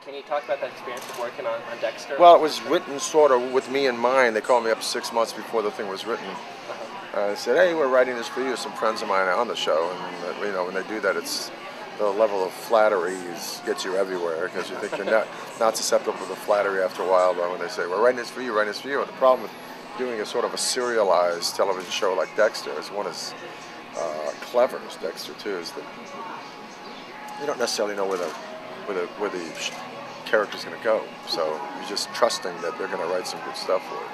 Can you talk about that experience of working on Dexter? Well, it was written sort of with me in mind. They called me up 6 months before the thing was written. They said, "Hey, we're writing this for you." Some friends of mine are on the show, and when they do that, it's the level of flattery gets you everywhere because you think you're not susceptible to flattery after a while. But when they say, "We're writing this for you, writing this for you," and the problem with doing a sort of a serialized television show like Dexter is one is clever as Dexter too, is that you don't necessarily know where the character's going to go. So you're just trusting that they're going to write some good stuff for you.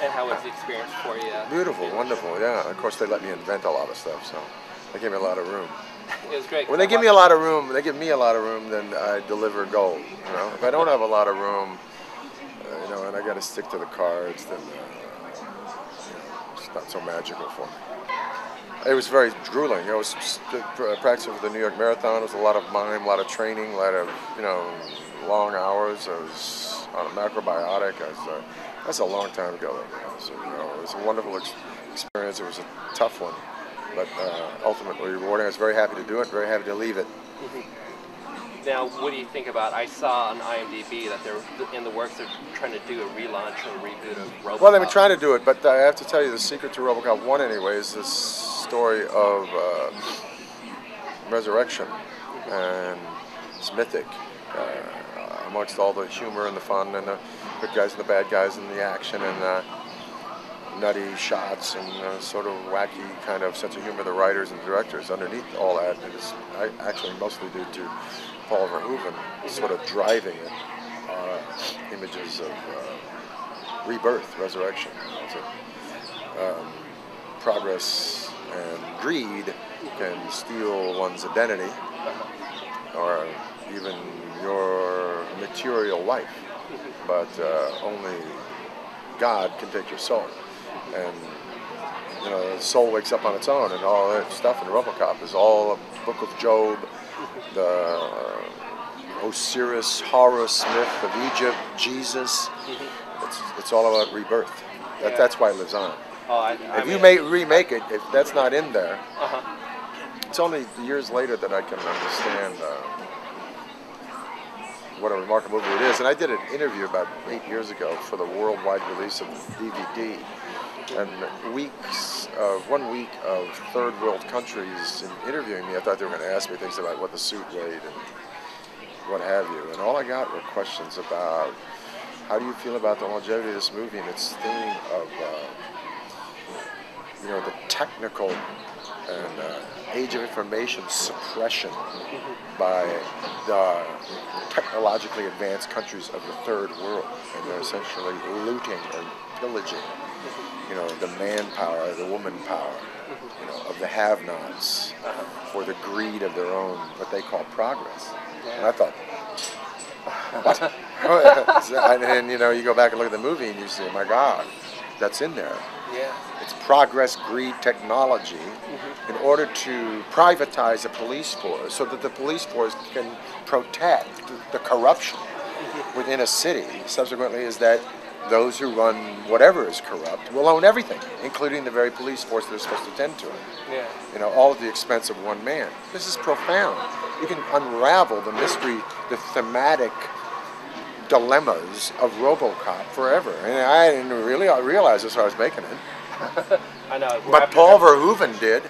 And how was the experience for you? Beautiful, wonderful, yeah. Of course, they let me invent a lot of stuff, so they gave me a lot of room. It was great. When they give me a lot of room, then I deliver gold. If I don't have a lot of room, and I got to stick to the cards, then it's not so magical for me. It was very grueling. I was practicing for the New York Marathon. It was a lot of mime, a lot of training, a lot of long hours. I was on a macrobiotic. That's a long time ago. So, it was a wonderful experience. It was a tough one, but ultimately rewarding. I was very happy to do it. Very happy to leave it. Mm-hmm. Now, what do you think about? I saw on IMDb that they're in the works. They're trying to do a relaunch or a reboot of Robocop. Well, they've been trying to do it, but I have to tell you, the secret to Robocop 1, anyway, is this story of resurrection, and it's mythic. Amongst all the humor and the fun and the good guys and the bad guys and the action and nutty shots and sort of wacky kind of sense of humor, the writers and directors, underneath all that, it is actually mostly due to Paul Verhoeven sort of driving it, images of rebirth, resurrection. Progress and greed can steal one's identity or even your material life, but only God can take your soul. And the soul wakes up on its own, and all that stuff in Robocop is all a book of Job, the Osiris, Horus myth of Egypt, Jesus. It's all about rebirth. That's why it lives on. If you remake it, if that's not in there, it's only years later that I can understand what a remarkable movie it is. And I did an interview about 8 years ago for the worldwide release of the DVD. And 1 week of third world countries interviewing me, I thought they were going to ask me things about what the suit weighed and what have you. And all I got were questions about how do you feel about the longevity of this movie and its theme of the technical and age of information suppression by the technologically advanced countries of the third world, and they're essentially looting and pillaging, the manpower, the woman power, of the have-nots for the greed of their own, what they call progress. And I thought, what? And you go back and look at the movie and you say, my God, that's in there. Yeah. It's progress, greed, technology, in order to privatize the police force so that the police force can protect the corruption within a city. Subsequently, is that those who run whatever is corrupt will own everything, including the very police force that is supposed to tend to it. Yeah. All at the expense of one man. This is profound. You can unravel the mystery, the thematic dilemmas of Robocop forever. And I didn't really realize this when I was making it. I know. But Paul Verhoeven did.